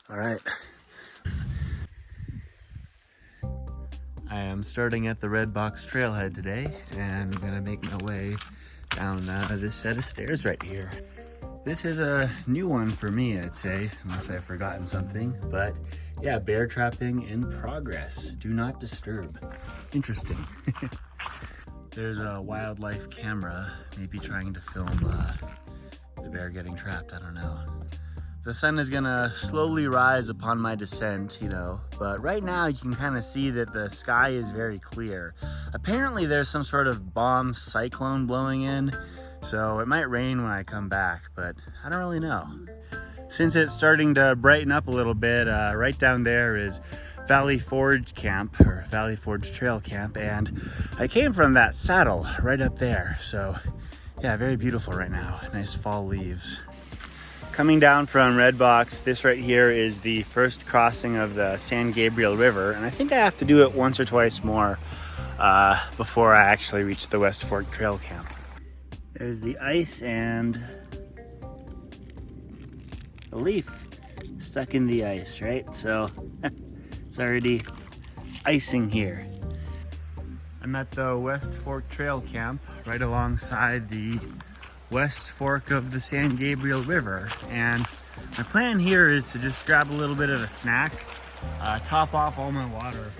All right. I am starting at the Redbox trailhead today, and I'm gonna make my way down this set of stairs right here. This is a new one for me, I'd say, unless I've forgotten something. But yeah, bear trapping in progress. Do not disturb. Interesting. There's a wildlife camera, maybe trying to film the bear getting trapped, I don't know. The sun is gonna slowly rise upon my descent, you know, but right now you can kind of see that the sky is very clear. Apparently there's some sort of bomb cyclone blowing in, so it might rain when I come back, but I don't really know. Since it's starting to brighten up a little bit, right down there is Valley Forge Camp, or Valley Forge Trail Camp, and I came from that saddle right up there, so yeah, very beautiful right now. Nice fall leaves. Coming down from Redbox, this right here is the first crossing of the San Gabriel River, and I think I have to do it once or twice more before I actually reach the West Fork Trail Camp. There's the ice and a leaf stuck in the ice, right? So it's already icing here. I'm at the West Fork Trail Camp right alongside the West Fork of the San Gabriel River, and my plan here is to just grab a little bit of a snack, top off all my water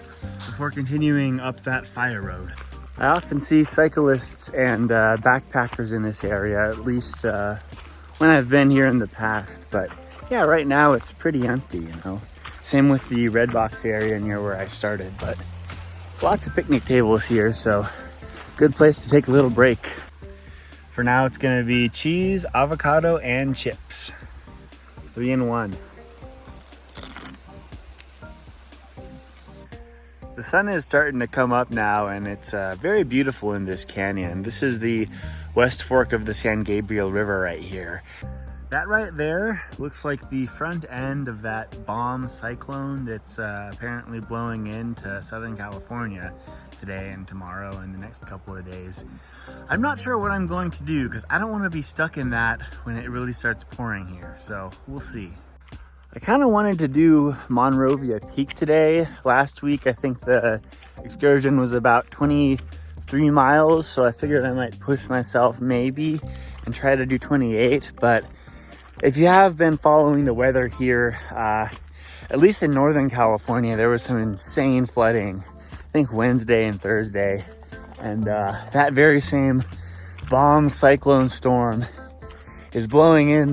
before continuing up that fire road. I often see cyclists and backpackers in this area, at least when I've been here in the past, but yeah, right now it's pretty empty, you know. Same with the Redbox area near where I started, but lots of picnic tables here, so good place to take a little break. For now, it's gonna be cheese, avocado, and chips. 3 in 1. The sun is starting to come up now, and it's very beautiful in this canyon. This is the West Fork of the San Gabriel River right here. That right there looks like the front end of that bomb cyclone that's apparently blowing into Southern California today and tomorrow and the next couple of days. I'm not sure what I'm going to do because I don't want to be stuck in that when it really starts pouring here, so we'll see. I kind of wanted to do Monrovia Peak today. Last week I think the excursion was about 23 miles, so I figured I might push myself maybe and try to do 28, but if you have been following the weather here, at least in Northern California, there was some insane flooding, I think Wednesday and Thursday. And that very same bomb cyclone storm is blowing in,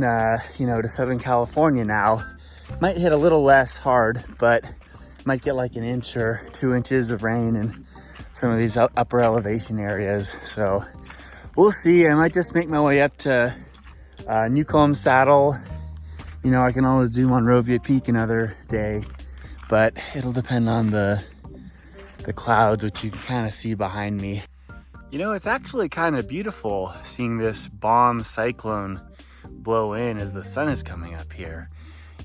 you know, to Southern California now. Might hit a little less hard, but might get like 1 inch or 2 inches of rain in some of these upper elevation areas. So we'll see. I might just make my way up to Newcomb Saddle. You know, I can always do Monrovia Peak another day, but it'll depend on the clouds, which you can kind of see behind me. You know, it's actually kind of beautiful seeing this bomb cyclone blow in as the sun is coming up here.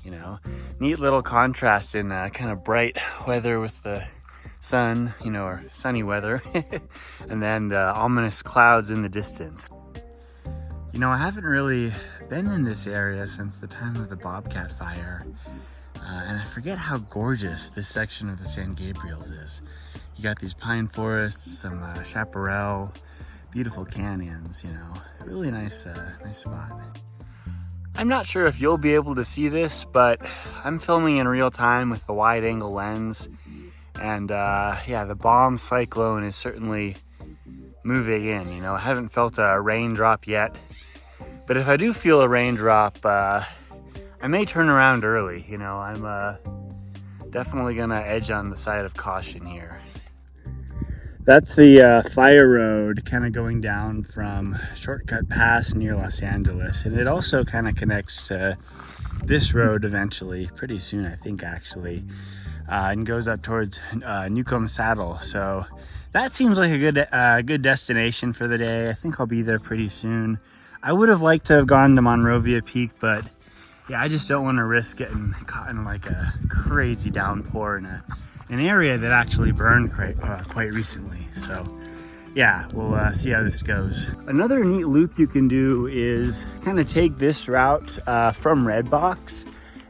You know, neat little contrast in kind of bright weather with the sun, you know, or sunny weather, and then the ominous clouds in the distance. You know, I haven't really been in this area since the time of the Bobcat Fire, and I forget how gorgeous this section of the San Gabriels is. You got these pine forests, some chaparral, beautiful canyons, you know, really nice spot. I'm not sure if you'll be able to see this, but I'm filming in real time with the wide angle lens, and yeah, the bomb cyclone is certainly moving in. You know, I haven't felt a raindrop yet, but if I do feel a raindrop, I may turn around early. You know, I'm definitely gonna edge on the side of caution here. That's the fire road kind of going down from Shortcut Pass near Los Angeles, and it also kind of connects to this road eventually, pretty soon I think actually, and goes up towards Newcomb Saddle. So that seems like a good destination for the day. I think I'll be there pretty soon. I would have liked to have gone to Monrovia Peak, but yeah, I just don't want to risk getting caught in like a crazy downpour in an area that actually burned quite recently. So yeah, we'll see how this goes. Another neat loop you can do is kind of take this route from Redbox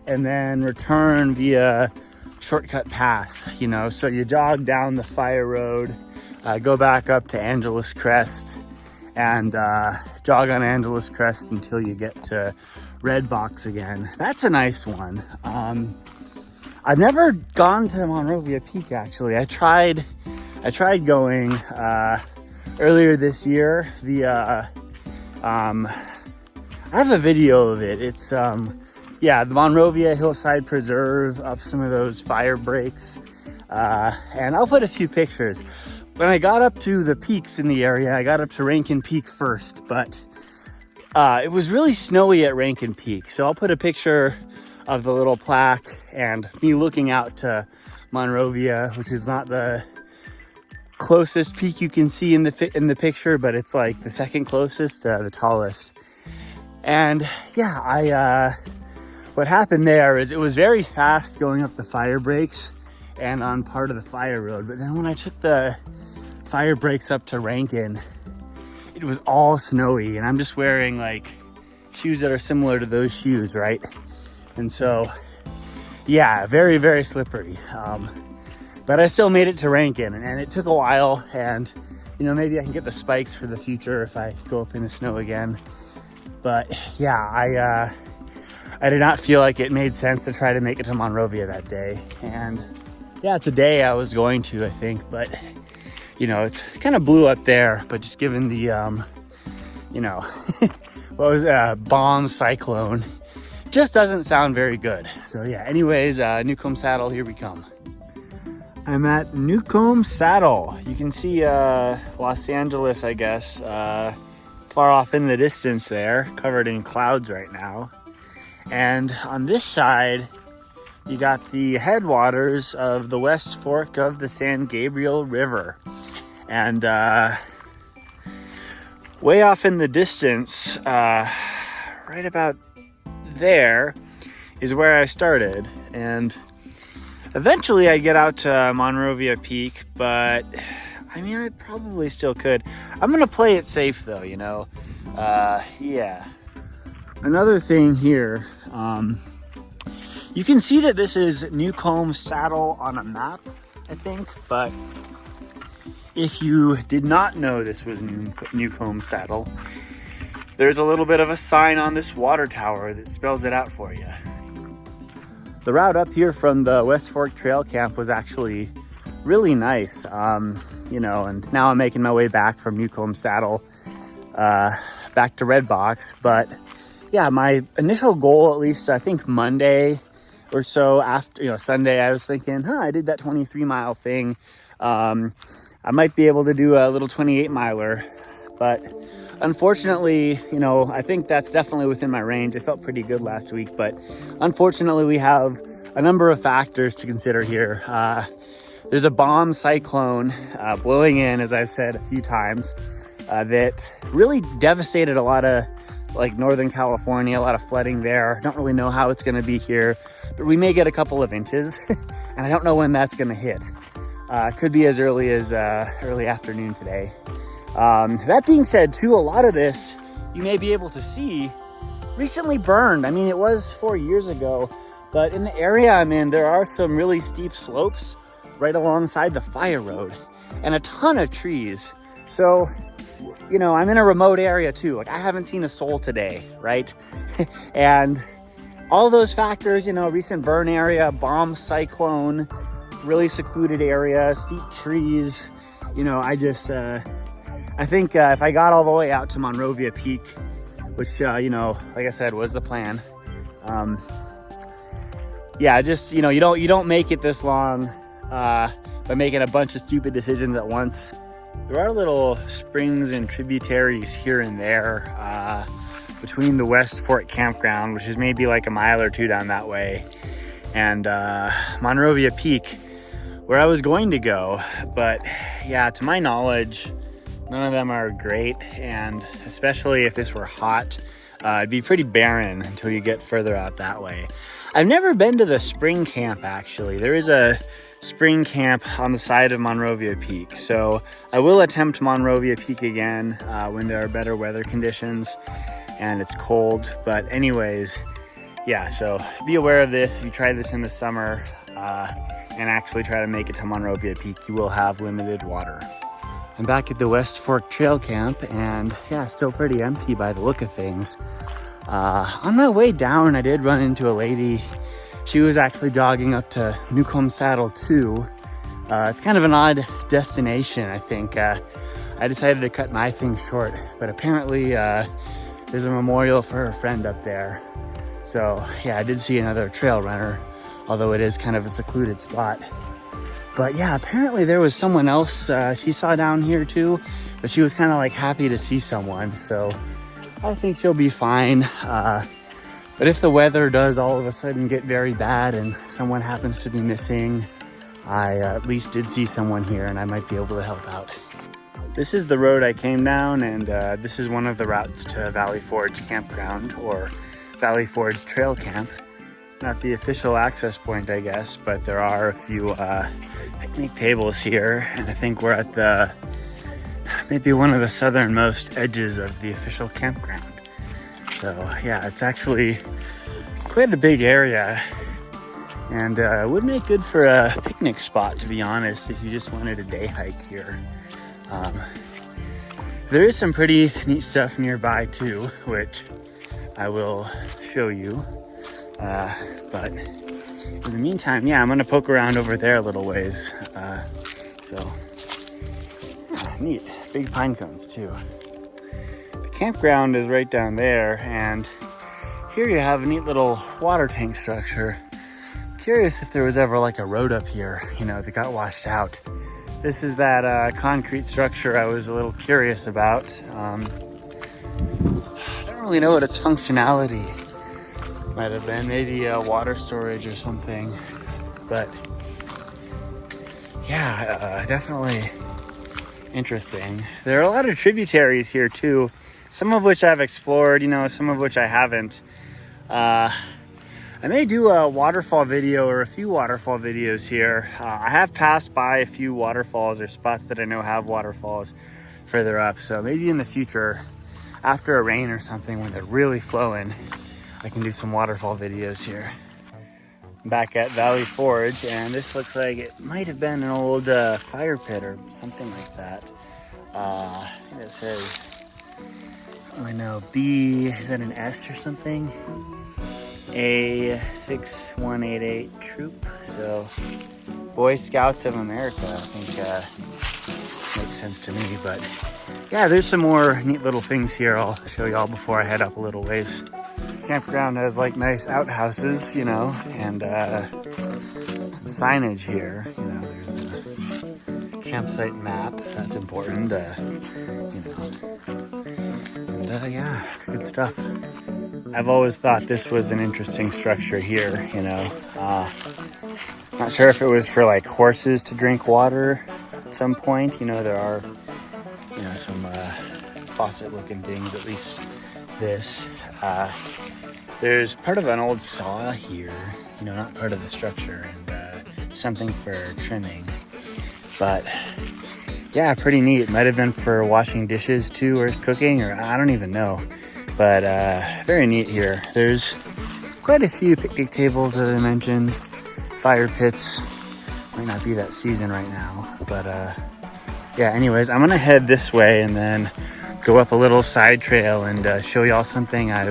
and then return via shortcut pass, you know. So you jog down the Fire Road, go back up to Angeles Crest, and jog on Angeles Crest until you get to Redbox again. That's a nice one. I've never gone to Monrovia Peak, actually. I tried going earlier this year via I have a video of it. It's yeah, the Monrovia Hillside Preserve, up some of those fire breaks, and I'll put a few pictures. When I got up to the peaks in the area, I got up to Rankin Peak first, but it was really snowy at Rankin Peak. So I'll put a picture of the little plaque and me looking out to Monrovia, which is not the closest peak you can see in the picture, but it's like the second closest, the tallest. And yeah, what happened there is it was very fast going up the fire breaks and on part of the fire road. But then when I took the fire breaks up to Rankin, it was all snowy, and I'm just wearing like shoes that are similar to those shoes, right? And so, yeah, very, very slippery. But I still made it to Rankin, and it took a while, and you know, maybe I can get the spikes for the future if I go up in the snow again. But yeah, I did not feel like it made sense to try to make it to Monrovia that day. And yeah, today I was going to, I think, but you know, it's kind of blew up there, but just given the, you know, what was bomb cyclone, just doesn't sound very good. So yeah, anyways, Newcomb Saddle, here we come. I'm at Newcomb Saddle. You can see Los Angeles, I guess, far off in the distance there, covered in clouds right now. And on this side, you got the headwaters of the West Fork of the San Gabriel River. And way off in the distance, right about there, is where I started. And eventually I get out to Monrovia Peak, but I mean, I probably still could. I'm gonna play it safe though, you know. Yeah. Another thing here, you can see that this is Newcomb Saddle on a map, I think, but if you did not know this was Newcomb Saddle, there's a little bit of a sign on this water tower that spells it out for you. The route up here from the West Fork Trail Camp was actually really nice, you know, and now I'm making my way back from Newcomb Saddle back to Redbox. But yeah, my initial goal, at least I think Monday or so after, you know, Sunday, I was thinking, I did that 23-mile thing. I might be able to do a little 28-miler, but unfortunately, you know, I think that's definitely within my range. I felt pretty good last week, but unfortunately we have a number of factors to consider here. There's a bomb cyclone blowing in, as I've said a few times, that really devastated a lot of like Northern California, a lot of flooding there. Don't really know how it's going to be here, but we may get a couple of inches and I don't know when that's going to hit. Could be as early as early afternoon today. That being said, too, a lot of this you may be able to see recently burned. I mean, it was 4 years ago, but in the area I'm in, there are some really steep slopes right alongside the fire road and a ton of trees. So, you know, I'm in a remote area too. Like, I haven't seen a soul today, right? And all those factors, you know, recent burn area, bomb cyclone, really secluded area, steep trees, you know, I just, I think if I got all the way out to Monrovia Peak, which, you know, like I said, was the plan. Yeah, just, you know, you don't make it this long by making a bunch of stupid decisions at once. There are little springs and tributaries here and there between the West Fork campground, which is maybe like a mile or two down that way, and Monrovia Peak, where I was going to go. But yeah, to my knowledge, none of them are great, and especially if this were hot, it'd be pretty barren until you get further out that way. I've never been to the spring camp, actually. There is a spring camp on the side of Monrovia Peak, so I will attempt Monrovia Peak again when there are better weather conditions and it's cold. But anyways, yeah, so be aware of this. If you try this in the summer and actually try to make it to Monrovia Peak, you will have limited water. I'm back at the West Fork Trail Camp, and yeah, still pretty empty by the look of things. On my way down, I did run into a lady. She was actually jogging up to Newcomb Saddle too. It's kind of an odd destination, I think. I decided to cut my thing short, but apparently there's a memorial for her friend up there. So yeah, I did see another trail runner, although it is kind of a secluded spot. But yeah, apparently there was someone else she saw down here too, but she was kind of like happy to see someone. So I think she'll be fine. But if the weather does all of a sudden get very bad and someone happens to be missing, I at least did see someone here and I might be able to help out. This is the road I came down, and this is one of the routes to Valley Forge Campground, or Valley Forge Trail Camp. Not the official access point, I guess, but there are a few picnic tables here, and I think we're at the maybe one of the southernmost edges of the official campground. So yeah, it's actually quite a big area, and would make good for a picnic spot, to be honest, if you just wanted a day hike here. There is some pretty neat stuff nearby too, which I will show you. But in the meantime, yeah, I'm gonna poke around over there a little ways. So yeah, neat, big pine cones too. The campground is right down there, and here you have a neat little water tank structure. Curious if there was ever like a road up here, you know, that got washed out. This is that concrete structure I was a little curious about. I don't really know what its functionality might have been. Maybe water storage or something. But yeah, definitely interesting. There are a lot of tributaries here too, some of which I've explored, you know, some of which I haven't. I may do a waterfall video or a few waterfall videos here. I have passed by a few waterfalls or spots that I know have waterfalls further up. So maybe in the future, after a rain or something, when they're really flowing, I can do some waterfall videos here. I'm back at Valley Forge, and this looks like it might have been an old fire pit or something like that. I think it says, I know, B, is that an S or something? A6188 troop. So Boy Scouts of America, I think makes sense to me. But yeah, there's some more neat little things here I'll show y'all before I head up a little ways. Campground has like nice outhouses, you know, and some signage here. You know, there's a campsite map, that's important, you know, and yeah, good stuff. I've always thought this was an interesting structure here, you know. Not sure if it was for like horses to drink water at some point. You know, there are, you know, some faucet looking things, at least this. There's part of an old saw here, you know, not part of the structure, and something for trimming. But yeah, pretty neat. Might have been for washing dishes too, or cooking, or I don't even know. But very neat here. There's quite a few picnic tables, as I mentioned. Fire pits. Might not be that season right now. But yeah, anyways, I'm gonna head this way and then go up a little side trail and show y'all something I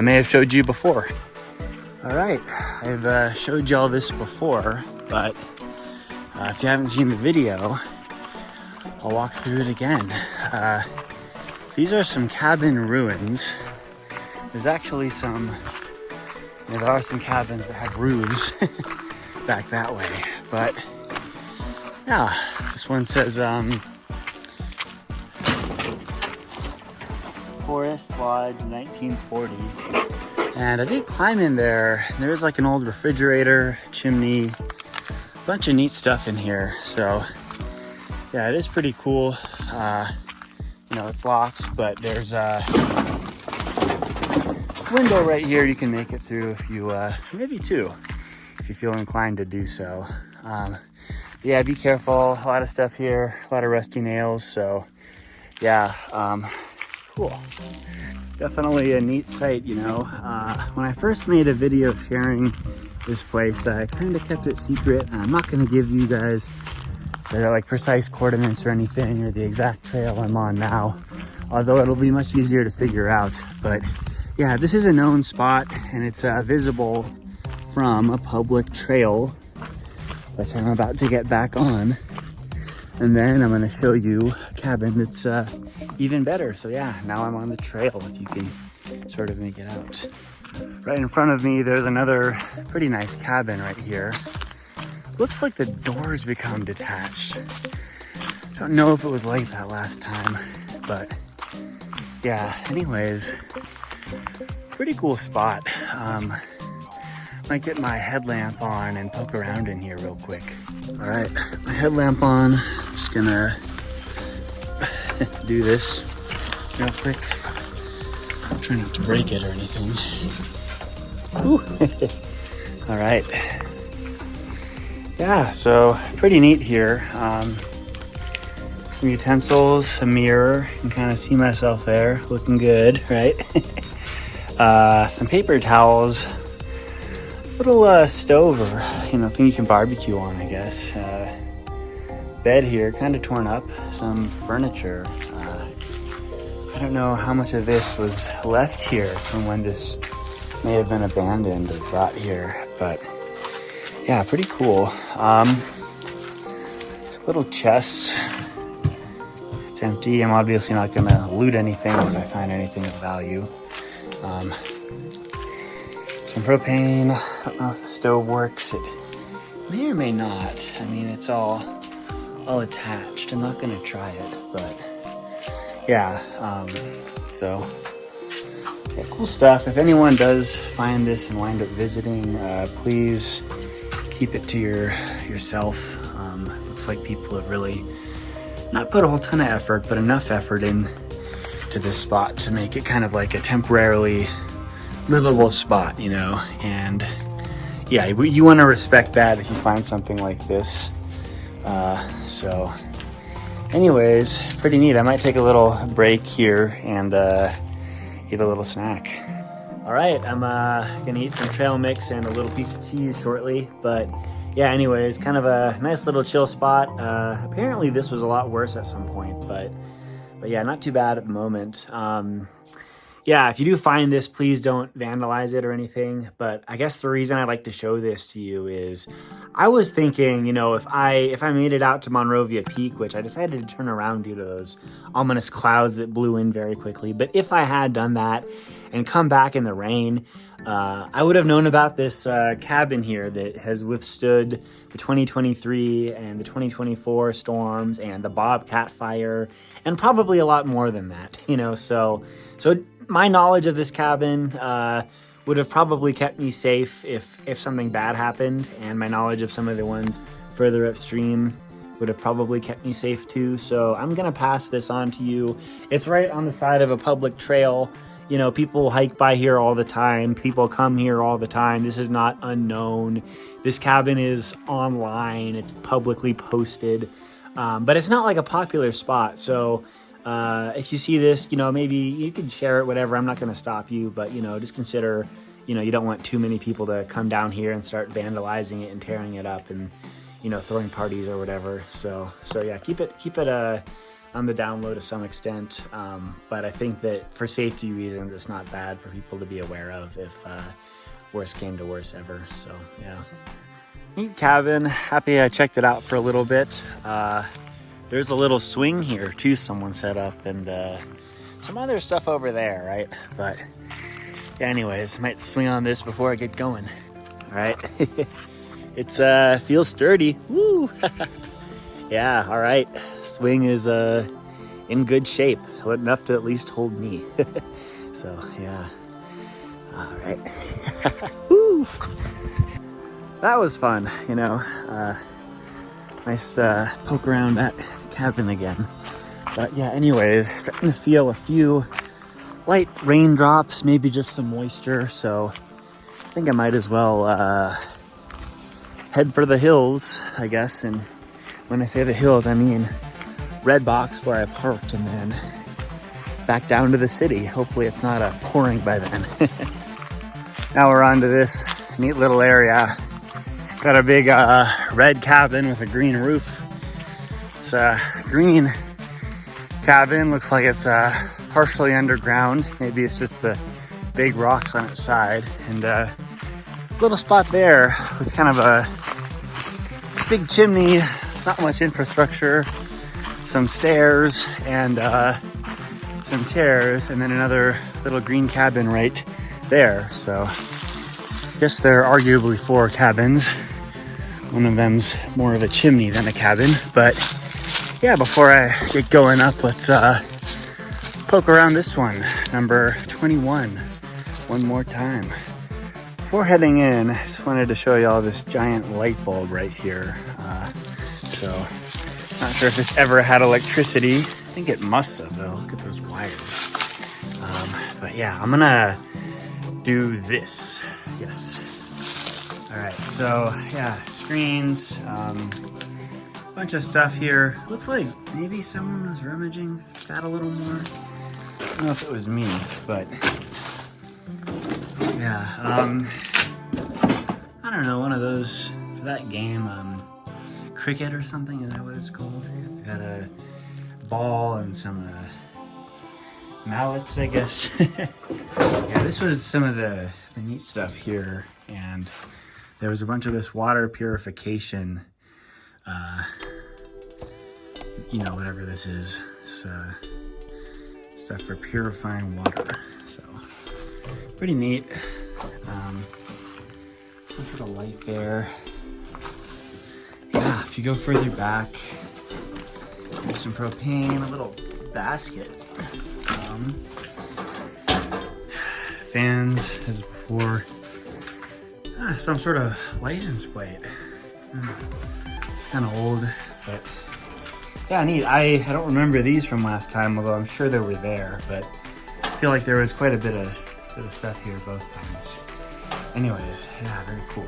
may have showed you before. All right, I've showed y'all this before, but if you haven't seen the video, I'll walk through it again. These are some cabin ruins. There's actually there are some cabins that have roofs back that way. But yeah, this one says Forest Lodge 1940. And I did climb in there. There's like an old refrigerator, chimney, a bunch of neat stuff in here. So yeah, it is pretty cool. You know, it's locked, but there's a window right here you can make it through if you, maybe two, if you feel inclined to do so. Yeah, be careful. A lot of stuff here, a lot of rusty nails. So yeah, Cool. Definitely a neat sight, you know. When I first made a video sharing this place, I kind of kept it secret. I'm not going to give you guys the like precise coordinates or anything, or the exact trail I'm on now, although it'll be much easier to figure out. But yeah, this is a known spot, and it's visible from a public trail, which I'm about to get back on. And then I'm going to show you a cabin that's even better. So yeah, now I'm on the trail, if you can sort of make it out. Right in front of me, there's another pretty nice cabin right here. Looks like the doors become detached. Don't know if it was like that last time, but yeah, anyways, pretty cool spot. Might get my headlamp on and poke around in here real quick. All right, my headlamp on. I'm just gonna do this real quick. Try not to break it or anything. Ooh. All right. Yeah, so pretty neat here. Some utensils, a mirror, you can kind of see myself there, looking good, right? Some paper towels, little stove or thing you can barbecue on, I guess. Bed here, kind of torn up. Some furniture. I don't know how much of this was left here from when this may have been abandoned or brought here, but yeah, pretty cool. It's a little chest. It's empty. I'm obviously not gonna loot anything if I find anything of value. Some propane. I don't know if the stove works. It may or may not. I mean, it's all attached. I'm not gonna try it, but yeah. So yeah, cool stuff. If anyone does find this and wind up visiting, please keep it to yourself. Looks like people have really not put a whole ton of effort, but enough effort in to this spot to make it kind of like a temporarily livable spot, and yeah, you want to respect that if you find something like this. So anyways, pretty neat. I might take a little break here and eat a little snack. All right, I'm gonna eat some trail mix and a little piece of cheese shortly, but yeah, anyways, kind of a nice little chill spot. Apparently this was a lot worse at some point, but yeah, not too bad at the moment. Yeah, if you do find this, please don't vandalize it or anything. But I guess the reason I'd like to show this to you is I was thinking, if I made it out to Monrovia Peak, which I decided to turn around due to those ominous clouds that blew in very quickly. But if I had done that and come back in the rain, I would have known about this cabin here that has withstood the 2023 and the 2024 storms and the Bobcat Fire, and probably a lot more than that, so my knowledge of this cabin would have probably kept me safe if something bad happened, and my knowledge of some of the ones further upstream would have probably kept me safe too. So I'm gonna pass this on to you. It's right on the side of a public trail. People hike by here all the time. People come here all the time. This is not unknown. This cabin is online. It's publicly posted, but it's not like a popular spot. So if you see this, maybe you can share it, whatever. I'm not going to stop you, but, just consider, you don't want too many people to come down here and start vandalizing it and tearing it up and, throwing parties or whatever. So yeah, keep it on the down low to some extent. But I think that for safety reasons, it's not bad for people to be aware of if worst came to worst ever. So yeah. Neat cabin. Happy I checked it out for a little bit. There's a little swing here too someone set up, and some other stuff over there, right? But yeah, anyways, might swing on this before I get going. All right. It's feels sturdy. Woo! Yeah, all right. Swing is in good shape, enough to at least hold me. So yeah. All right. Woo! That was fun, nice poke around that cabin again. But yeah, anyways, starting to feel a few light raindrops, maybe just some moisture. So I think I might as well head for the hills, I guess. And when I say the hills, I mean Redbox, where I parked, and then back down to the city. Hopefully it's not pouring by then. Now we're on to this neat little area. Got a big red cabin with a green roof. It's a green cabin, looks like it's partially underground. Maybe it's just the big rocks on its side. And a little spot there with kind of a big chimney, not much infrastructure, some stairs and some chairs, and then another little green cabin right there. So I guess there are arguably 4 cabins. One of them's more of a chimney than a cabin, but yeah, before I get going up, let's poke around this one, number 21, one more time. Before heading in, I just wanted to show you all this giant light bulb right here. So not sure if this ever had electricity. I think it must have though. Look at those wires. But yeah, I'm gonna do this. Yes. All right, so yeah, screens, bunch of stuff here. Looks like maybe someone was rummaging that a little more. I don't know if it was me, but yeah, I don't know, one of those, that game, cricket or something, is that what it's called? Got a ball and some mallets, I guess. Yeah, this was some of the neat stuff here, and there was a bunch of this water purification, you know, whatever this is. It's stuff for purifying water. So pretty neat. Some sort of light there. Yeah, if you go further back, there's some propane, a little basket. Fans as before. Some sort of license plate. It's kind of old, but yeah, neat. I don't remember these from last time, although I'm sure they were there, but I feel like there was quite a bit of stuff here both times. Anyways, yeah, very cool.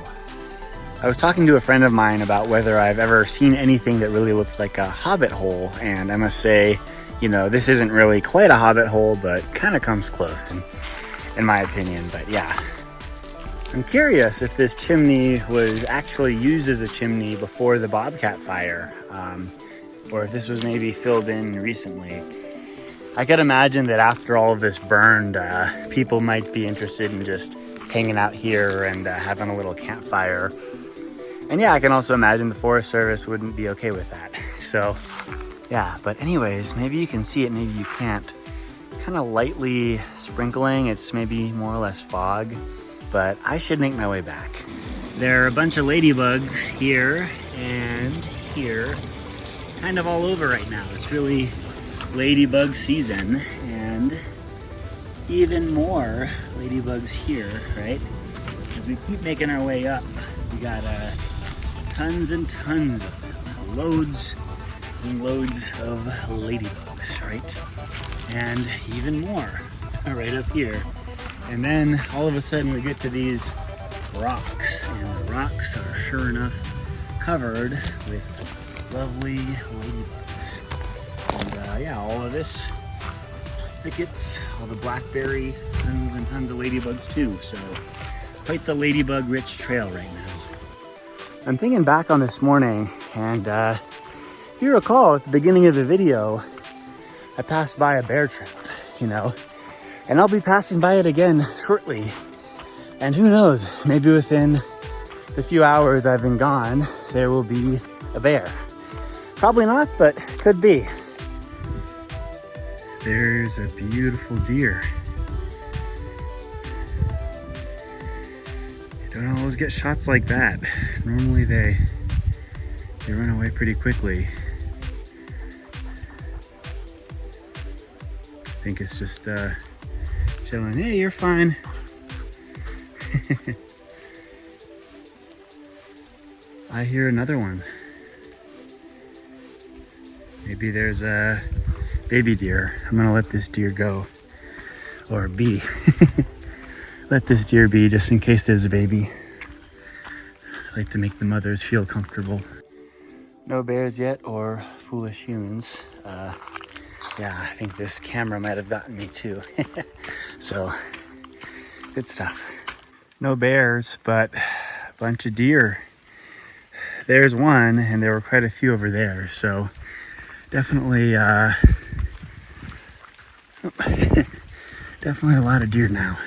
I was talking to a friend of mine about whether I've ever seen anything that really looks like a hobbit hole, and I must say, you know, this isn't really quite a hobbit hole, but kind of comes close in my opinion. But yeah, I'm curious if this chimney was actually used as a chimney before the Bobcat Fire, or if this was maybe filled in recently. I could imagine that after all of this burned, people might be interested in just hanging out here and having a little campfire. And yeah, I can also imagine the Forest Service wouldn't be okay with that. So yeah, but anyways, maybe you can see it, maybe you can't. It's kind of lightly sprinkling. It's maybe more or less fog, but I should make my way back. There are a bunch of ladybugs here and here, kind of all over right now. It's really ladybug season, and even more ladybugs here, right? As we keep making our way up, we got tons and tons of them, loads and loads of ladybugs, right? And even more right up here. And then all of a sudden we get to these rocks, and the rocks are sure enough covered with lovely ladybugs. And yeah, all of this thickets, all the blackberry, tons and tons of ladybugs too. So quite the ladybug rich trail right now. I'm thinking back on this morning, and if you recall at the beginning of the video, I passed by a bear trap, you know, and I'll be passing by it again shortly. And who knows, maybe within the few hours I've been gone, there will be a bear. Probably not, but could be. There's a beautiful deer. You don't always get shots like that. Normally they run away pretty quickly. I think it's just chilling. Hey, you're fine. I hear another one. Maybe there's a baby deer. I'm gonna let this deer go, or be. Let this deer be, just in case there's a baby. I like to make the mothers feel comfortable. No bears yet, or foolish humans. Yeah, I think this camera might have gotten me too. So, good stuff. No bears, but a bunch of deer. There's one, and there were quite a few over there. So, definitely, definitely a lot of deer now.